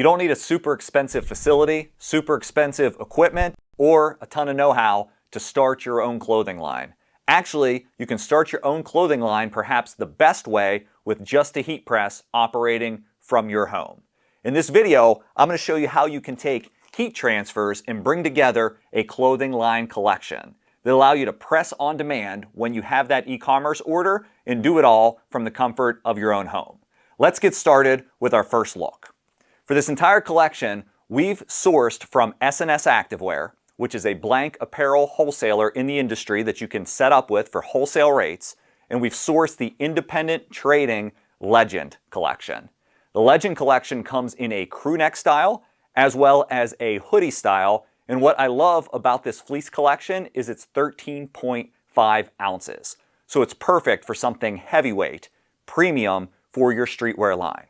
You don't need a super expensive facility, super expensive equipment, or a ton of know-how to start your own clothing line. Actually, you can start your own clothing line perhaps the best way with just a heat press operating from your home. In this video, I'm going to show you how you can take heat transfers and bring together a clothing line collection that allow you to press on demand when you have that e-commerce order and do it all from the comfort of your own home. Let's get started with our first look. For this entire collection, we've sourced from S&S Activewear, which is a blank apparel wholesaler in the industry that you can set up with for wholesale rates, and we've sourced the independent trading Legend collection. The Legend collection comes in a crew neck style as well as a hoodie style, and what I love about this fleece collection is it's 13.5 ounces. So it's perfect for something heavyweight, premium for your streetwear line.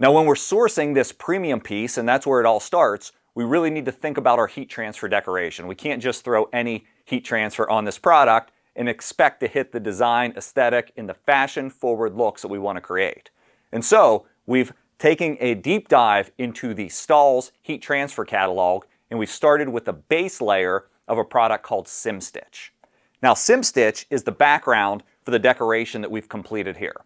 Now when we're sourcing this premium piece, and that's where it all starts, we really need to think about our heat transfer decoration. We can't just throw any heat transfer on this product and expect to hit the design, aesthetic, and the fashion-forward looks that we want to create. And so we've taken a deep dive into the Stahl's heat transfer catalog, and we've started with the base layer of a product called SimStitch. Now SimStitch is the background for the decoration that we've completed here.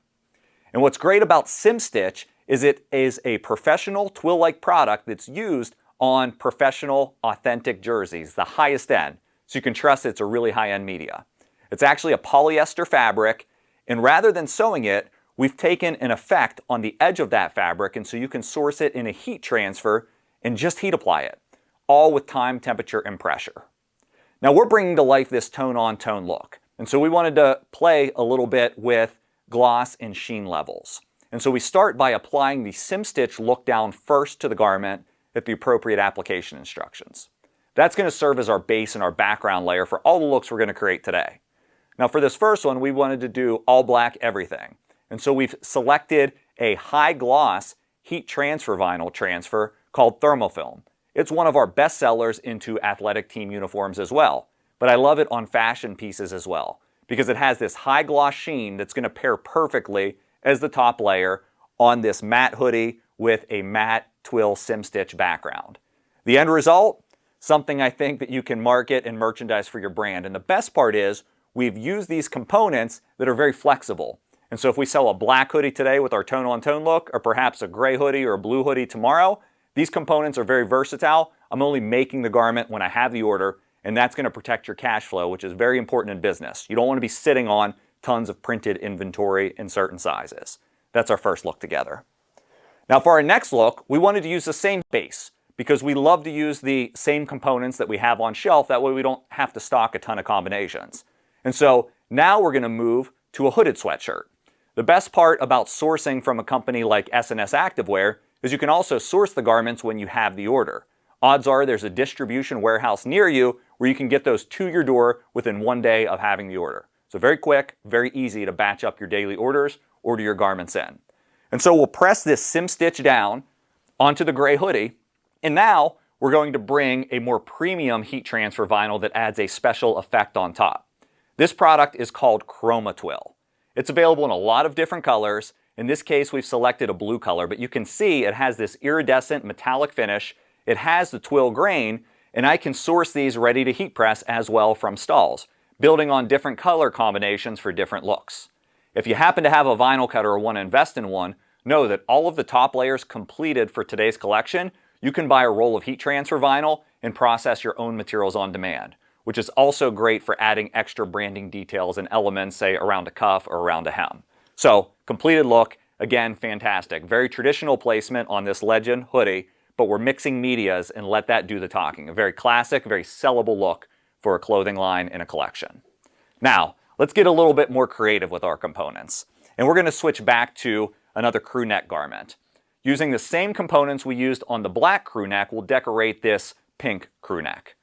And what's great about SimStitch is it is a professional twill-like product that's used on professional authentic jerseys, the highest end, so you can trust it's a really high-end media. It's actually a polyester fabric, and rather than sewing it, we've taken an effect on the edge of that fabric, and so you can source it in a heat transfer and just heat apply it, all with time, temperature, and pressure. Now we're bringing to life this tone-on-tone look, and so we wanted to play a little bit with gloss and sheen levels. And so we start by applying the SimStitch look down first to the garment at the appropriate application instructions. That's going to serve as our base and our background layer for all the looks we're going to create today. Now for this first one, we wanted to do all black everything. And so we've selected a high gloss heat transfer vinyl transfer called Thermofilm. It's one of our best sellers into athletic team uniforms as well. But I love it on fashion pieces as well, because it has this high gloss sheen that's going to pair perfectly as the top layer on this matte hoodie with a matte twill SimStitch background. The end result? Something I think that you can market and merchandise for your brand. And the best part is we've used these components that are very flexible. And so if we sell a black hoodie today with our tone-on-tone look, or perhaps a gray hoodie or a blue hoodie tomorrow, these components are very versatile. I'm only making the garment when I have the order, and that's going to protect your cash flow, which is very important in business. You don't want to be sitting on tons of printed inventory in certain sizes. That's our first look together. Now for our next look, we wanted to use the same base because we love to use the same components that we have on shelf. That way we don't have to stock a ton of combinations. And so now we're going to move to a hooded sweatshirt. The best part about sourcing from a company like S&S Activewear is you can also source the garments when you have the order. Odds are there's a distribution warehouse near you where you can get those to your door within one day of having the order. So very quick, very easy to batch up your daily orders, order your garments in. And so we'll press this SimStitch down onto the gray hoodie, and now we're going to bring a more premium heat transfer vinyl that adds a special effect on top. This product is called Chroma Twill. It's available in a lot of different colors. In this case, we've selected a blue color, but you can see it has this iridescent metallic finish. It has the twill grain, and I can source these ready to heat press as well from Stahl's, building on different color combinations for different looks. If you happen to have a vinyl cutter or want to invest in one, know that all of the top layers completed for today's collection, you can buy a roll of heat transfer vinyl and process your own materials on demand, which is also great for adding extra branding details and elements, say around a cuff or around a hem. So, completed look, again, fantastic. Very traditional placement on this Legend hoodie, but we're mixing medias and let that do the talking. A very classic, very sellable look for a clothing line in a collection. Now, let's get a little bit more creative with our components. And we're going to switch back to another crew neck garment. Using the same components we used on the black crew neck, we'll decorate this pink crew neck.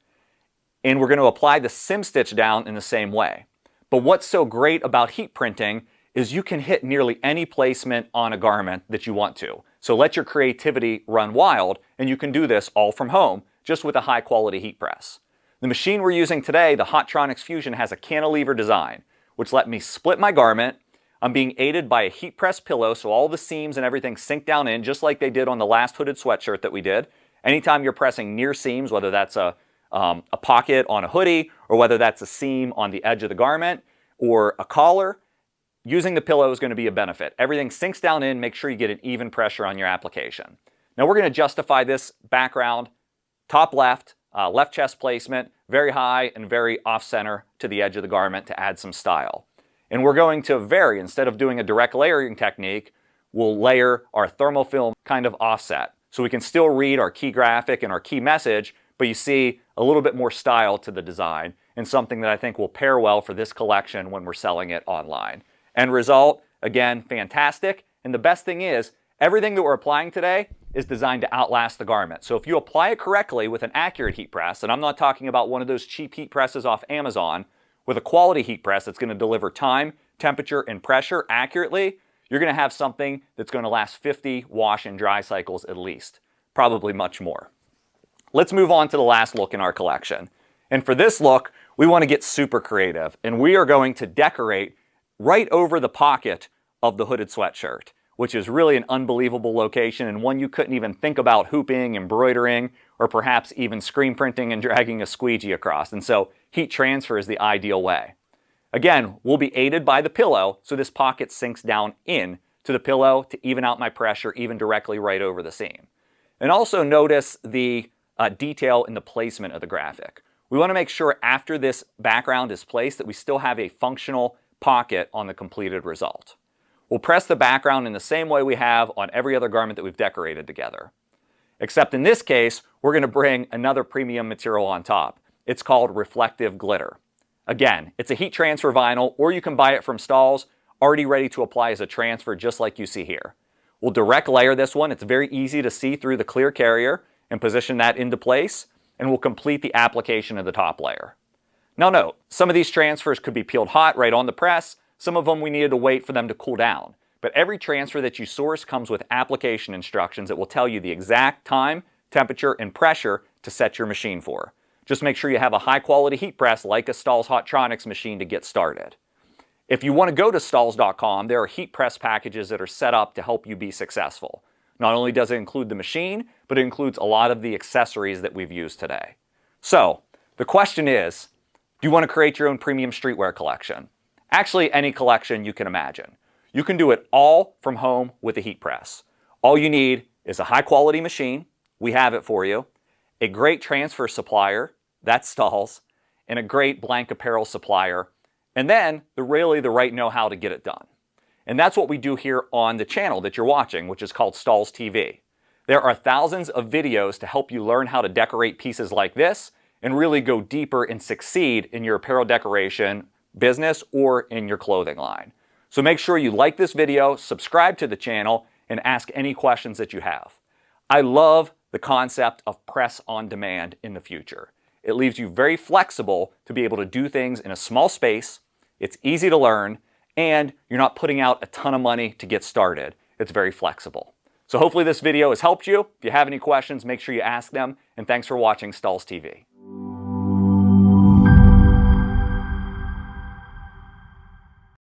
And we're going to apply the SimStitch down in the same way. But what's so great about heat printing is you can hit nearly any placement on a garment that you want to. So let your creativity run wild, and you can do this all from home, just with a high quality heat press. The machine we're using today, the Hotronix Fusion, has a cantilever design, which let me split my garment, I'm being aided by a heat press pillow, so all the seams and everything sink down in just like they did on the last hooded sweatshirt that we did. Anytime you're pressing near seams, whether that's a pocket on a hoodie or whether that's a seam on the edge of the garment or a collar, using the pillow is going to be a benefit. Everything sinks down in, make sure you get an even pressure on your application. Now we're going to justify this background, top left, left chest placement, very high and very off-center to the edge of the garment to add some style. And we're going to vary. Instead of doing a direct layering technique, we'll layer our thermofilm kind of offset. So we can still read our key graphic and our key message, but you see a little bit more style to the design and something that I think will pair well for this collection when we're selling it online. End result, again, fantastic. And the best thing is, everything that we're applying today is designed to outlast the garment. So if you apply it correctly with an accurate heat press, and I'm not talking about one of those cheap heat presses off Amazon, with a quality heat press that's going to deliver time, temperature, and pressure accurately, you're going to have something that's going to last 50 wash and dry cycles at least, probably much more. Let's move on to the last look in our collection. And for this look, we want to get super creative, and we are going to decorate right over the pocket of the hooded sweatshirt, which is really an unbelievable location and one you couldn't even think about hooping, embroidering, or perhaps even screen printing and dragging a squeegee across. And so heat transfer is the ideal way. Again, we'll be aided by the pillow, so this pocket sinks down in to the pillow to even out my pressure, even directly right over the seam. And also notice the detail in the placement of the graphic. We want to make sure after this background is placed that we still have a functional pocket on the completed result. We'll press the background in the same way we have on every other garment that we've decorated together. Except in this case, we're going to bring another premium material on top. It's called reflective glitter. Again, it's a heat transfer vinyl, or you can buy it from Stahls, already ready to apply as a transfer just like you see here. We'll direct layer this one. It's very easy to see through the clear carrier and position that into place, and we'll complete the application of the top layer. Now note, some of these transfers could be peeled hot right on the press. Some of them we needed to wait for them to cool down. But every transfer that you source comes with application instructions that will tell you the exact time, temperature, and pressure to set your machine for. Just make sure you have a high quality heat press like a Stahls Hotronix machine to get started. If you want to go to Stahls.com, there are heat press packages that are set up to help you be successful. Not only does it include the machine, but it includes a lot of the accessories that we've used today. So, the question is, do you want to create your own premium streetwear collection? Actually, any collection you can imagine. You can do it all from home with a heat press. All you need is a high quality machine, we have it for you, a great transfer supplier, that's Stahls, and a great blank apparel supplier, and then really the right know-how to get it done. And that's what we do here on the channel that you're watching, which is called Stahls TV. There are thousands of videos to help you learn how to decorate pieces like this and really go deeper and succeed in your apparel decoration business or in your clothing line. So make sure you like this video, subscribe to the channel, and ask any questions that you have. I love the concept of press on demand in the future. It leaves you very flexible to be able to do things in a small space. It's easy to learn, and you're not putting out a ton of money to get started. It's very flexible. So hopefully this video has helped you. If you have any questions, make sure you ask them, and thanks for watching Stahls TV.